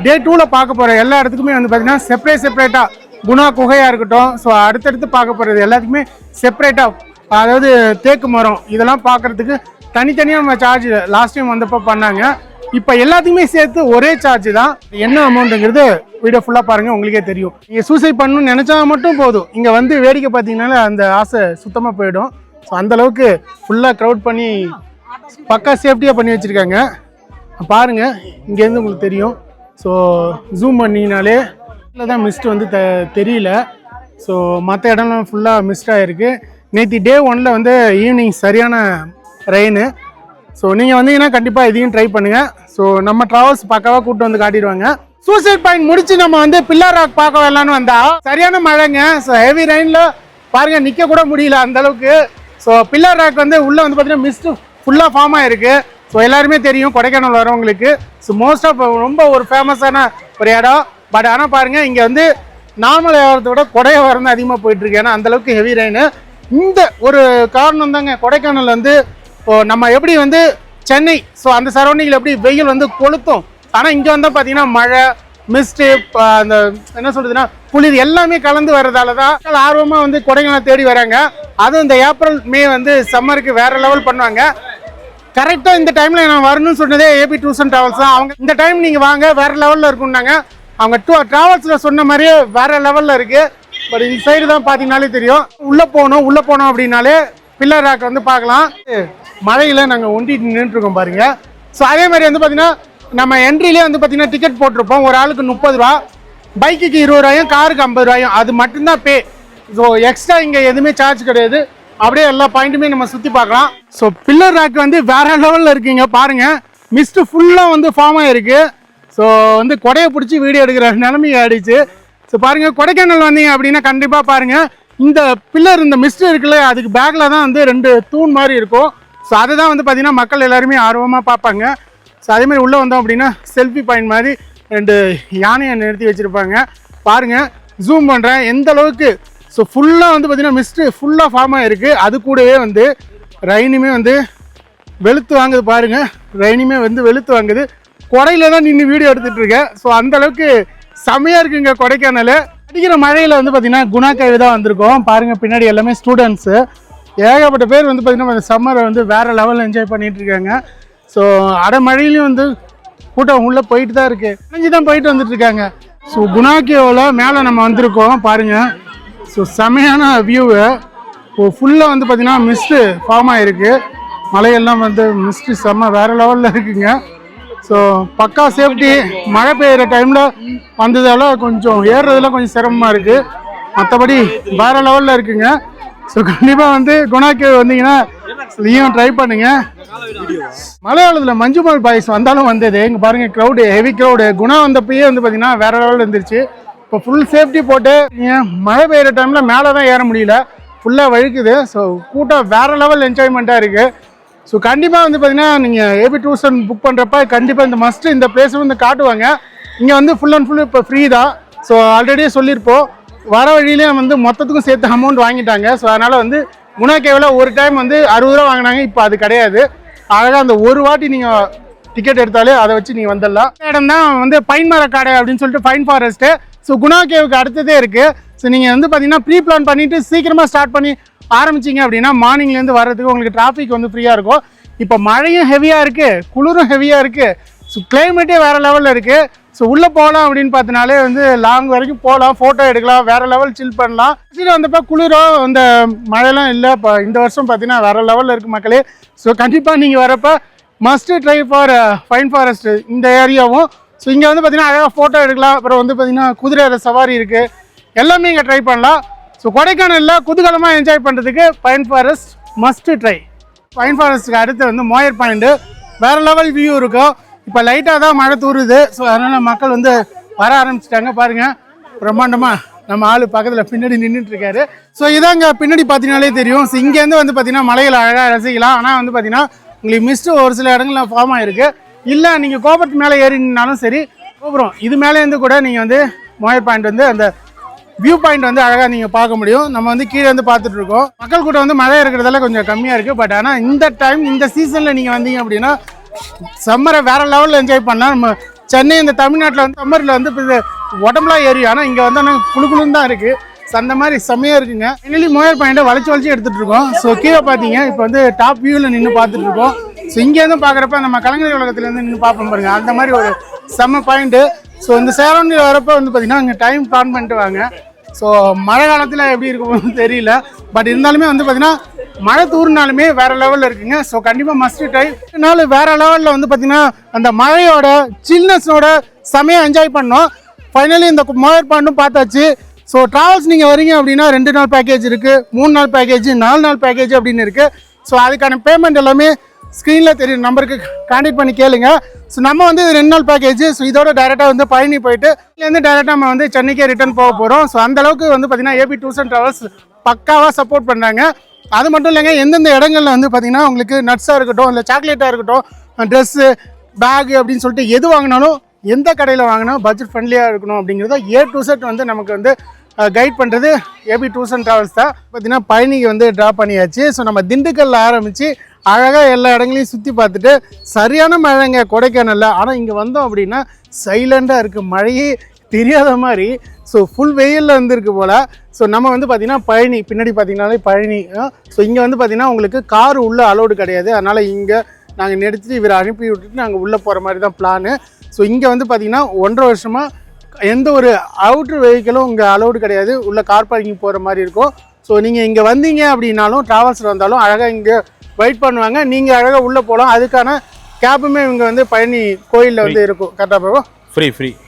டே 2ல் பார்க்க போகிற எல்லா இடத்துக்குமே வந்து பார்த்திங்கன்னா செப்பரேட்டாக குணா குகையாக இருக்கட்டும். ஸோ அடுத்தடுத்து பார்க்க போகிறது எல்லாத்துக்குமே செப்பரேட்டாக, அதாவது தேக்கு மரம் இதெல்லாம் பார்க்குறதுக்கு தனித்தனியாக நம்ம சார்ஜ் லாஸ்ட் டைம் வந்தப்போ பண்ணாங்க. இப்போ எல்லாத்துக்குமே சேர்த்து ஒரே சார்ஜ் தான். என்ன அமௌண்ட்டுங்கிறது வீடியோ ஃபுல்லாக பாருங்கள், உங்களுக்கே தெரியும். நீங்கள் சூசைட் பண்ணணும்னு நினச்சா மட்டும் போதும். இங்கே வந்து வேடிக்கை பார்த்தீங்கன்னாலே அந்த ஆசை சுத்தமாக போயிடும். ஸோ அந்தளவுக்கு ஃபுல்லாக க்ரௌட் பண்ணி பக்கா சேஃப்டியாக பண்ணி வச்சுருக்காங்க. பாருங்கள் இங்கேருந்து உங்களுக்கு தெரியும். ஸோ ஜூம் பண்ணினாலே இல்லை தான் மிஸ்ட் வந்து தெரியல. ஸோ மற்ற இடம்லாம் ஃபுல்லாக மிஸ்டாக இருக்குது. நேற்று டே 1ல் வந்து ஈவினிங் சரியான ரெயின். ஸோ நீங்கள் வந்தீங்கன்னா கண்டிப்பாக இதையும் ட்ரை பண்ணுங்கள். ஸோ நம்ம ட்ராவல்ஸ் பக்காவாக கூப்பிட்டு வந்து காட்டிடுவாங்க. சூசைட் பாயிண்ட் முடிச்சு நம்ம வந்து பில்லர் ராக் பார்க்க வரலான்னு வந்தா சரியான மழைங்க. ஸோ ஹெவி ரெயின்ல பாருங்க நிக்க கூட முடியல அந்த அளவுக்கு. ஸோ பில்லர் ராக் வந்து உள்ள வந்து பார்த்தீங்கன்னா மிஸ்ட் ஃபுல்லாக ஃபார்ம் ஆயிருக்கு. ஸோ எல்லாருமே தெரியும் கொடைக்கானல் வரவங்களுக்கு. ஸோ மோஸ்ட் ஆஃப் ரொம்ப ஒரு ஃபேமஸான ஒரு இடம். பட் ஆனால் பாருங்க இங்கே வந்து நார்மல் ஏறத்தை விட கொடையை வரந்து அதிகமாக போயிட்டு இருக்கு. ஏன்னா அந்த அளவுக்கு ஹெவி ரெயின். இந்த ஒரு காரணம் தாங்க கொடைக்கானல் வந்து நம்ம எப்படி வந்து சென்னை ஸோ அந்த சரௌண்டிங்கில் எப்படி வெயில் வந்து கொளுத்தும். ஆனால் இங்கே வந்து பார்த்தீங்கன்னா மழை மிஸ்ட்டு அந்த என்ன சொல்றதுன்னா குளிர் எல்லாமே கலந்து வர்றதால தான் ஆர்வமாக வந்து கொடைக்கானல் தேடி வராங்க. அதுவும் இந்த ஏப்ரல் மே வந்து சம்மருக்கு வேற லெவல் பண்ணுவாங்க. கரெக்டாக இந்த டைமில் நான் வரணும்னு சொன்னதே ஏபி டூர்ஸ் அண்ட் டிராவல்ஸ் தான். அவங்க இந்த டைம் நீங்கள் வாங்க வேற லெவலில் இருக்குன்னாங்க. அவங்க டிராவல்ஸில் சொன்ன மாதிரியே வேற லெவலில் இருக்குது. பட் இந்த சைடு தான் பார்த்தீங்கன்னாலே தெரியும். உள்ளே போனோம் அப்படின்னாலே பில்லர் ராக் வந்து பார்க்கலாம். மழையில் நாங்கள் ஒண்டிட்டு நின்றுட்டுருக்கோம் பாருங்க. ஸோ அதே மாதிரி வந்து பார்த்தீங்கன்னா நம்ம என்ட்ரிலே வந்து பார்த்தீங்கன்னா டிக்கெட் போட்டிருப்போம். ஒரு ஆளுக்கு 30 ரூபா, பைக்குக்கு 20 ரூபாயும், காருக்கு 50 ரூபாயும். அது மட்டும்தான் பே. ஸோ எக்ஸ்ட்ரா இங்கே எதுவுமே சார்ஜ் கிடையாது. அப்படியே எல்லா பாயிண்ட்டுமே நம்ம சுற்றி பார்க்கலாம். ஸோ பில்லர் ராக் வந்து வேற லெவலில் இருக்குங்க பாருங்க. மிஸ்ட்டு ஃபுல்லாக வந்து ஃபார்ம் ஆகிருக்கு. ஸோ வந்து கொடையை பிடிச்சி வீடியோ எடுக்கிற நிலைமை ஆயிடுச்சு. ஸோ பாருங்கள் கொடைக்கானல் வந்தீங்க அப்படின்னா கண்டிப்பாக பாருங்கள் இந்த பில்லர் இந்த மிஸ்ட் இருக்குல்ல அதுக்கு பேக்கில் தான் வந்து 2 தூண் மாதிரி இருக்கும். ஸோ அதை தான் வந்து பார்த்தீங்கன்னா மக்கள் எல்லாருமே ஆர்வமாக பார்ப்பாங்க. ஸோ அதேமாதிரி உள்ளே வந்தோம் அப்படின்னா செல்ஃபி பாயிண்ட் மாதிரி 2 யானையை நிறுத்தி வச்சுருப்பாங்க. பாருங்கள் ஜூம் பண்ணுறேன் எந்த அளவுக்கு. ஸோ ஃபுல்லாக வந்து பார்த்தீங்கன்னா மிஸ்ட்டு ஃபுல்லாக ஃபார்ம் ஆகிருக்கு. அது கூடவே வந்து ரெயினுமே வந்து வெளுத்து வாங்குது பாருங்கள். ரெயினுமே வந்து வெளுத்து வாங்குது. கொடையில் தான் நின்று வீடியோ எடுத்துகிட்டு இருக்கேன். ஸோ அந்தளவுக்கு செமையாக இருக்குங்க கொடைக்கானல். அடிக்கிற மழையில் வந்து பார்த்தீங்கன்னா குணா கேவ் தான் வந்திருக்கோம். பாருங்கள் பின்னாடி எல்லாமே ஸ்டூடெண்ட்ஸு ஏகப்பட்ட பேர் வந்து பார்த்தீங்கன்னா சம்மரை வந்து வேறு லெவலில் என்ஜாய் பண்ணிகிட்டு இருக்காங்க. ஸோ அடமழையிலையும் வந்து கூட்டம் உள்ளே போயிட்டு தான் இருக்குது. அணைஞ்சு தான் போயிட்டு வந்துட்டுருக்காங்க. ஸோ குணா கேவில் மேலே நம்ம வந்திருக்கோம் பாருங்கள். ஸோ செமையான வியூவு. ஃபுல்லாக வந்து பார்த்தீங்கன்னா மிஸ்ட்டு ஃபார்ம் ஆகிருக்கு. மலையெல்லாம் வந்து மிஸ்ட்டு செம்ம வேறு லெவலில் இருக்குங்க. ஸோ பக்கா சேஃப்டி. மழை பெய்கிற டைமில் வந்ததால் கொஞ்சம் ஏறுறதுல கொஞ்சம் சிரமமாக இருக்குது. மற்றபடி வேறு லெவலில் இருக்குங்க. ஸோ கண்டிப்பாக வந்து குணா கேவ் வந்தீங்கன்னா நீயும் ட்ரை பண்ணுங்க. மலையாளத்தில் மஞ்சுமல் பாய்ஸ் வந்தாலும் வந்தது. இங்கே பாருங்கள் க்ரௌடு ஹெவி க்ரௌடு. குணா வந்தப்பயே வந்து பார்த்தீங்கன்னா வேறு லெவலில் இருந்துருச்சு. இப்போ ஃபுல் சேஃப்டி போட்டு மழை பெய்கிற டைமில் மேலே தான் ஏற முடியல. ஃபுல்லாக வழுக்குது. ஸோ கூட்டம் வேறு லெவல் என்ஜாய்மெண்ட்டாக இருக்குது. ஸோ கண்டிப்பாக வந்து பார்த்தீங்கன்னா நீங்கள் ஏபி டூர்ஸ் அண்ட் புக் பண்ணுறப்ப கண்டிப்பாக இந்த மஸ்ட்டு இந்த பிளேஸை வந்து காட்டுவாங்க. இங்கே வந்து ஃபுல் அண்ட் ஃபுல் இப்போ ஃப்ரீ தான். ஸோ ஆல்ரெடியே சொல்லியிருப்போம். வர வழியிலே வந்து மொத்தத்துக்கும் சேர்த்து அமௌண்ட் வாங்கிட்டாங்க. ஸோ அதனால் வந்து குணா கேவில் ஒரு டைம் வந்து 60 ரூபா வாங்கினாங்க. இப்போ அது கிடையாது. அழகாக அந்த ஒரு வாட்டி நீங்கள் டிக்கெட் எடுத்தாலே அதை வச்சு நீங்கள் வந்துடலாம். இடம் தான் வந்து பைன் மரக்காடு அப்படின்னு சொல்லிட்டு பைன் ஃபாரஸ்ட்டு. ஸோ குணா கேவுக்கு அடுத்ததே இருக்குது. ஸோ நீங்கள் வந்து பார்த்தீங்கன்னா ப்ரீ பிளான் பண்ணிவிட்டு சீக்கிரமாக ஸ்டார்ட் பண்ணி ஆரம்பிச்சிங்க அப்படின்னா மார்னிங்லேருந்து வர்றதுக்கு உங்களுக்கு டிராஃபிக் வந்து ஃப்ரீயாக இருக்கும். இப்போ மழையும் ஹெவியாக இருக்குது, குளிரும் ஹெவியாக இருக்குது. ஸோ கிளைமேட்டே வேறு லெவலில் இருக்குது. ஸோ உள்ளே போகலாம் அப்படின்னு பார்த்தனாலே வந்து லாங் வரைக்கும் போகலாம், ஃபோட்டோ எடுக்கலாம், வேறு லெவல் சில் பண்ணலாம். சரி வந்தப்போ குளிரோ அந்த மழைலாம் இல்லை. இப்போ இந்த வருஷம் பார்த்தீங்கன்னா வேறு லெவலில் இருக்குது மக்களே. ஸோ கண்டிப்பாக நீங்கள் வரப்போ must try for pine forest இந்த ஏரியாவும். ஸோ இங்கே வந்து பார்த்தீங்கன்னா அழகாக ஃபோட்டோ எடுக்கலாம். அப்புறம் வந்து பார்த்தீங்கன்னா குதிரை சவாரி இருக்குது, எல்லாமே இங்கே ட்ரை பண்ணலாம். ஸோ கொடைக்கானலில் குதூகலமாக என்ஜாய் பண்ணுறதுக்கு pine forest must try. Pine ஃபாரஸ்ட்டுக்கு அடுத்து வந்து மோயர் பாயிண்ட்டு வேறு லெவல் வியூ இருக்கும். இப்போ லைட்டாக தான் மழை தூருது. ஸோ அதனால் மக்கள் வந்து வர ஆரம்பிச்சிட்டாங்க பாருங்கள். பிரம்மாண்டமாக நம்ம ஆள் பக்கத்தில் பின்னாடி நின்றுட்டுருக்காரு. ஸோ இதாங்க பின்னாடி பார்த்தீங்கன்னாலே தெரியும். ஸோ இங்கேருந்து வந்து பார்த்தீங்கன்னா மலைகளை அழகாக ரசிக்கலாம். ஆனால் வந்து பார்த்தீங்கன்னா உங்களுக்கு மிஸ்ட்டு ஒரு சில இடங்கள்லாம் ஃபார்ம் ஆகிருக்கு. இல்லை நீங்கள் கோபுரத்து மேலே ஏறினாலும் சரி, கோபுரம் இது மேலேருந்து கூட நீங்கள் வந்து மோயர் பாயிண்ட் வந்து அந்த வியூ பாயிண்ட் வந்து அழகாக நீங்கள் பார்க்க முடியும். நம்ம வந்து கீழே வந்து பார்த்துட்ருக்கோம். மக்கள் கூட்டம் வந்து மழை இருக்கிறதால கொஞ்சம் கம்மியாக இருக்குது. பட் ஆனால் இந்த டைம் இந்த சீசனில் நீங்கள் வந்தீங்க அப்படின்னா சம்மரை வேறு லெவலில் என்ஜாய் பண்ணலாம். நம்ம சென்னை இந்த தமிழ்நாட்டில் வந்து சம்மரில் வந்து இப்போ உடம்புலாம் ஏறியும். ஆனால் இங்கே வந்து ஆனால் குழுக்குழுன்னு தான் இருக்குது. ஸோ அந்த மாதிரி செம்மையாக இருக்குங்க. ஃபைனலி மோயர் பாயிண்ட்டை வளைச்சி எடுத்துகிட்டு இருக்கோம். ஸோ கீழே பார்த்தீங்க இப்போ வந்து டாப் வியூவில் நின்று பார்த்துட்ருக்கோம். ஸோ இங்கேருந்து பார்க்குறப்ப நம்ம கலைஞர் உலகத்துலேருந்து நின்று பார்ப்போம் பாருங்கள். அந்த மாதிரி ஒரு செம்ம பாயிண்ட்டு. ஸோ இந்த சேரண்டில் வரப்போ வந்து பார்த்திங்கன்னா அங்கே டைம் பிளான் பண்ணிட்டு வாங்க. ஸோ மழை காலத்தில் எப்படி இருக்கும்னு தெரியல. பட் இருந்தாலுமே வந்து பார்த்திங்கன்னா மழை தூர்னாலுமே வேறு லெவலில் இருக்குங்க. ஸோ கண்டிப்பாக மஸ்ட் ட்ரை. நாள் வேறு லெவலில் வந்து பார்த்திங்கன்னா அந்த மழையோட சில்னஸோட செமையாக என்ஜாய் பண்ணோம். ஃபைனலி இந்த மோயர் பாயிண்ட்டும் பார்த்தாச்சு. ஸோ ட்ராவல்ஸ் நீங்கள் வரீங்க அப்படின்னா 2 நாள் பேக்கேஜ் இருக்குது, 3 நாள் பேக்கேஜ், 4 நாள் பேக்கேஜ் அப்படின்னு இருக்குது. ஸோ அதுக்கான பேமெண்ட் எல்லாமே ஸ்க்ரீனில் தெரியும் நம்பருக்கு கான்டாக்ட் பண்ணி கேளுங்க. ஸோ நம்ம வந்து 2 நாள் பேக்கேஜ். ஸோ இதோட டேரெக்டாக வந்து பழனி போயிட்டு இதுலேருந்து டேரெக்டாக நம்ம வந்து சென்னைக்கே ரிட்டர்ன் போக போகிறோம். ஸோ அந்தளவுக்கு வந்து பார்த்தீங்கன்னா ஏபி டூர்ஸ் அண்ட் ட்ராவல்ஸ் பக்காவாக சப்போர்ட் பண்ணுறாங்க. அது மட்டும் இல்லைங்க, எந்தெந்த இடங்கள்ல வந்து பார்த்தீங்கன்னா உங்களுக்கு நட்ஸாக இருக்கட்டும், இல்லை சாக்லேட்டாக இருக்கட்டும், ட்ரெஸ்ஸு, பேகு அப்படின்னு சொல்லிட்டு எது வாங்கினாலும் எந்த கடையில் வாங்கினா பட்ஜெட் ஃப்ரெண்ட்லியாக இருக்கணும் அப்படிங்கிறத A to Z வந்து நமக்கு வந்து கைட் பண்ணுறது ஏபி டூர்ஸ் அண்ட் ட்ராவல்ஸ் தான். பார்த்தீங்கன்னா பழனிக்கு வந்து ட்ராப் பண்ணியாச்சு. ஸோ நம்ம திண்டுக்கல்ல ஆரம்பித்து அழகாக எல்லா இடங்களையும் சுற்றி பார்த்துட்டு சரியான மழைங்க கொடைக்கானல்ல. ஆனால் இங்கே வந்தோம் அப்படின்னா சைலண்டாக இருக்குது, மழையே தெரியாத மாதிரி. ஸோ ஃபுல் வெயிலில் வந்துருக்கு போல். ஸோ நம்ம வந்து பார்த்திங்கன்னா பழனி பின்னாடி பார்த்திங்கனாலே பழனி. ஸோ இங்கே வந்து பார்த்திங்கன்னா உங்களுக்கு கார் உள்ளே அலோடு கிடையாது. அதனால் இங்கே நாங்கள் நிறுத்திட்டு இவரை அனுப்பி விட்டுட்டு நாங்கள் உள்ளே போகிற மாதிரி தான் பிளானு. ஸோ இங்கே வந்து பார்த்திங்கன்னா 1.5 வருஷமாக எந்த ஒரு அவுட்ரு வெஹிக்கிளும் இங்கே அலோடு கிடையாது. உள்ள கார் பார்க்கிங் போகிற மாதிரி இருக்கும். ஸோ நீங்கள் இங்கே வந்தீங்க அப்படின்னாலும் ட்ராவல்ஸில் வந்தாலும் அழகாக இங்கே வெயிட் பண்ணுவாங்க. நீங்கள் அழகாக உள்ளே போகலாம். அதுக்கான கேபுமே இங்கே வந்து பழனி கோயிலில் வந்து இருக்கும். கரெக்டாக போகும்,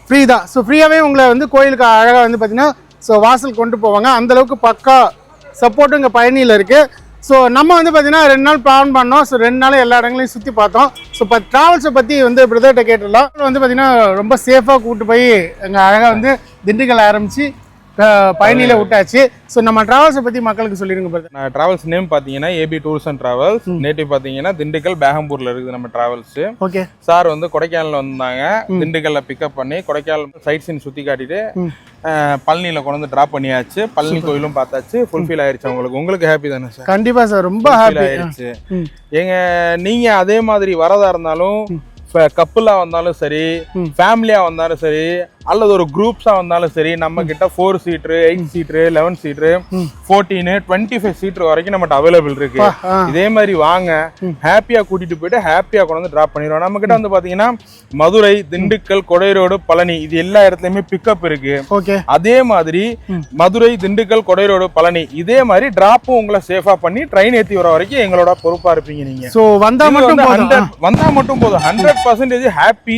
ஃப்ரீ தான். ஸோ ஃப்ரீயாகவே உங்களை வந்து கோயிலுக்கு அழகாக வந்து பார்த்திங்கன்னா ஸோ வாசல் கொண்டு போவாங்க. அந்தளவுக்கு பக்கா சப்போர்ட்டும் இங்கே பழனியில் இருக்குது. ஸோ நம்ம வந்து பார்த்திங்கன்னா 2 நாள் பிளான் பண்ணோம். ஸோ 2 நாள் எல்லா இடங்களையும் சுற்றி பார்த்தோம். ஸோ இப்போ ட்ராவல்ஸை பற்றி வந்து பிரதர்கிட்ட கேட்டுடலாம். வந்து பார்த்திங்கன்னா ரொம்ப சேஃபாக கூப்பிட்டு போய் எங்கள் அழகாக வந்து திண்டுக்கல் ஆரம்பித்து பழனியில் விட்டாச்சு. ஸோ நம்ம ட்ராவல்ஸை பற்றி மக்களுக்கு சொல்லிடுங்க பிரதர். நான் ட்ராவல்ஸ் நேம் பார்த்தீங்கன்னா AB tours and travels. Native பார்த்தீங்கன்னா திண்டுக்கல் பேகம்பூரில் இருக்குது நம்ம ட்ராவல்ஸ். ஓகே. சார் வந்து கொடைக்கானல் வந்தாங்க, திண்டுக்கல்ல பிக்கப் பண்ணி கொடைக்கானல் சைட் சீன் சுற்றி காட்டிட்டு பழனியில் கொண்டு வந்து ட்ராப் பண்ணியாச்சு. பழனி கோயிலும் பார்த்தாச்சு. ஃபுல்ஃபில் ஆயிடுச்சு. உங்களுக்கு ஹாப்பி தானே சார்? கண்டிப்பாக சார், ரொம்ப ஹாப்பி ஆயிடுச்சு. நீங்கள் அதே மாதிரி வரதா இருந்தாலும் கப்புலா வந்தாலும் சரி, ஃபேமிலியா வந்தாலும் சரி, அல்லது ஒரு குரூப்ஸா வந்தாலும் சரி, நம்ம கிட்ட 4 சீட்டர், 8 சீட்டர், 11 சீட்டர், 14, 25 சீட்டர் வரைக்கும் நம்மகிட்ட அவைலபிள் இருக்கு. இதே மாதிரி வாங்க, ஹாப்பியா கூட்டிட்டு போயிட்டு ஹாப்பியா கொண்டு வந்து டிராப் பண்ணிடுவோம். நம்ம கிட்ட வந்து பாத்தீங்கன்னா மதுரை, திண்டுக்கல், கொடைரோடு, பழனி இது எல்லா இடத்துலயுமே பிக்கப் இருக்கு. அதே மாதிரி மதுரை, திண்டுக்கல், கொடைரோடு, பழனி இதே மாதிரி டிராப்பும் உங்களை சேஃபா பண்ணி ட்ரெயின் ஏத்தி வர வரைக்கும் எங்களோட பொறுப்பா இருப்பீங்க. நீங்க வந்தா மட்டும் போதும். 100% ஹாப்பி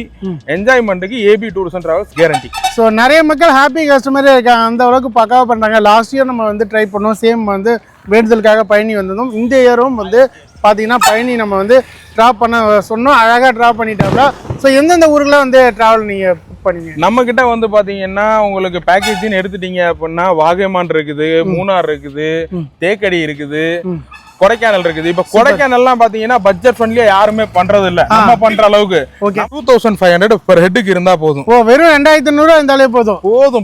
என்ஜாய்மெண்ட்டுக்கு AB tours and travels guarantee. So நிறைய மக்கள் ஹாப்பி கஸ்டமரே இருக்காங்க. அந்த அளவுக்கு பக்காவாக பண்ணுறாங்க. லாஸ்ட் இயர் நம்ம வந்து ட்ரை பண்ணோம். சேம் வந்து வேண்டுதலுக்காக பழனி வந்ததும் இந்த இயரும் வந்து பார்த்தீங்கன்னா பழனி நம்ம வந்து ட்ராப் பண்ண சொன்னோம். அழகாக ட்ராப் பண்ணிட்டாங்களா. ஸோ எந்தெந்த ஊருக்குலாம் வந்து ட்ராவல் நீங்கள் புக் பண்ணீங்க? நம்ம கிட்ட வந்து பார்த்தீங்கன்னா உங்களுக்கு பேக்கேஜ்னு எடுத்துட்டீங்க அப்படின்னா வாகைமான் இருக்குது, மூணார் இருக்குது, தேக்கடி இருக்குது, கொடைக்கானல் இருக்குது. இப்ப கொடைக்கானல்லாம் பாத்தீங்கன்னா பட்ஜெட் ஃப்ரெண்ட்லியா யாருமே பண்றது இல்ல. நம்ம பண்ற அளவுக்கு 2500 per ஹெட்டுக்கு இருந்தா போதும். வெறும் 2500 இருந்தாலே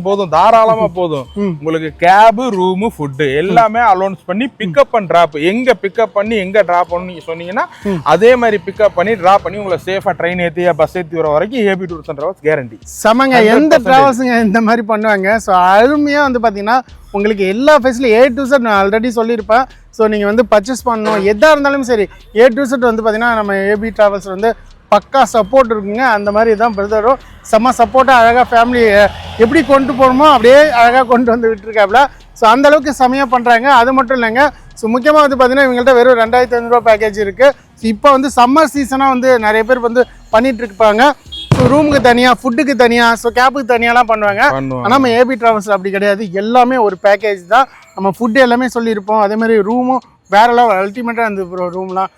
போதும் தாராளமா போதும். உங்களுக்கு கேப், ரூம், ஃபுட் எல்லாமே அலோன்ஸ் பண்ணி பிக்கப் அண்ட் டிராப், எங்க பிக்கப் பண்ணி எங்க டிராப் பண்ணி சொன்னீங்கன்னா அதே மாதிரி பிக்கப் பண்ணி டிராப் பண்ணி உங்களை சேஃபா ட்ரெயின் ஏத்தி பஸ் ஏத்தி வர வரைக்கும் AB tours and travels guarantee. சமங்க எந்த டிராவல்ஸுங்க இந்த மாதிரி பண்ணுவாங்க. ஸோ அருமையா வந்து பாத்தீங்கன்னா உங்களுக்கு எல்லா ஃபெசிலிட்டி A to Z நான் ஆல்ரெடி சொல்லியிருப்பேன். ஸோ நீங்கள் வந்து பர்ச்சேஸ் பண்ணணும் எதாக இருந்தாலும் சரி A to Z வந்து பார்த்தீங்கன்னா நம்ம ஏபி ட்ராவல்ஸ் வந்து பக்கா சப்போர்ட் இருக்குங்க. அந்த மாதிரி தான் பிரதரும் செம்ம சப்போர்ட்டாக அழகாக ஃபேமிலி எப்படி கொண்டு போகணுமோ அப்படியே அழகாக கொண்டு வந்து விட்டுருக்காப்புல. ஸோ அந்தளவுக்கு செம்மையாக பண்ணுறாங்க. அது மட்டும் இல்லைங்க, ஸோ முக்கியமாக வந்து பார்த்தீங்கன்னா இவங்கள்ட்ட வெறும் 2500 பேக்கேஜ் இருக்குது. ஸோ இப்போ வந்து சம்மர் சீசனாக வந்து நிறைய பேர் வந்து பண்ணிகிட்டு இருப்பாங்க. ஸோ ரூமுக்கு தனியாக, ஃபுட்டுக்கு தனியாக, ஸோ கேபுக்கு தனியாலாம் பண்ணுவாங்க. ஆனால் நம்ம ஏபி ட்ராவல்ஸ் அப்படி கிடையாது. எல்லாமே ஒரு பேக்கேஜ் தான். நம்ம ஃபுட்டு எல்லாமே சொல்லியிருப்போம். அதேமாதிரி ரூமும் வேறெல்லாம் அல்டிமேட்டாக இருந்தது ப்ரோ. ரூம்லாம்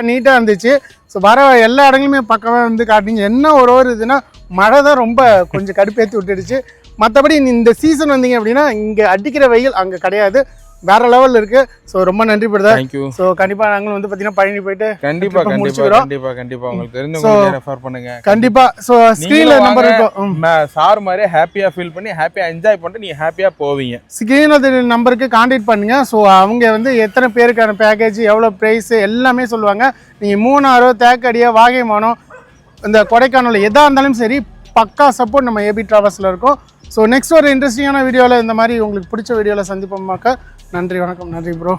நீட்டாக இருந்துச்சு. ஸோ வர எல்லா இடங்களுமே பக்கமாக வந்து காட்டிங்க. என்ன ஒரு இதுனா மழை தான் ரொம்ப கொஞ்சம் கடுப்பேற்றி விட்டுடுச்சு. மற்றபடி இந்த சீசன் வந்தீங்க அப்படின்னா இங்கே அடிக்கிற வெயில் அங்கே கிடையாது, வேற லெவல்ல இருக்கு. ஸோ ரொம்ப நன்றி பிரதர். Thank you. ஸோ கண்டிப்பா நாங்களும் வந்து பார்த்தீங்கன்னா பழனி போயிட்டு கண்டிப்பா உங்களுக்கு தெரிஞ்சவங்க ரெஃபர் பண்ணுங்க. கண்டிப்பா. ஸோ ஸ்க்ரீன்ல நம்பர் இருக்கும். சார் மாதிரி ஹாப்பியா ஃபீல் பண்ணி ஹாப்பியா என்ஜாய் பண்ணிட்டு நீங்க ஹாப்பியா போவீங்க. ஸ்க்ரீன்ல நம்பருக்கு கான்டாக்ட் பண்ணுங்க. ஸோ அவங்க வந்து எத்தனை பேருக்கான பேக்கேஜ், எவ்வளோ ப்ரைஸ் எல்லாமே சொல்லுவாங்க. நீங்கள் மூணாரோ, தேக்கடியோ, வாகைமானோ, இந்த கொடைக்கானல் எதாக இருந்தாலும் சரி பக்கா சப்போர்ட் நம்ம ஏபி ட்ராவல்ஸில் இருக்கும். ஸோ நெக்ஸ்ட் ஒரு இன்ட்ரெஸ்டிங்கான வீடியோவில் இந்த மாதிரி உங்களுக்கு பிடிச்ச வீடியோவில் சந்திப்போமாக்க. நன்றி, வணக்கம். நன்றி ப்ரோ.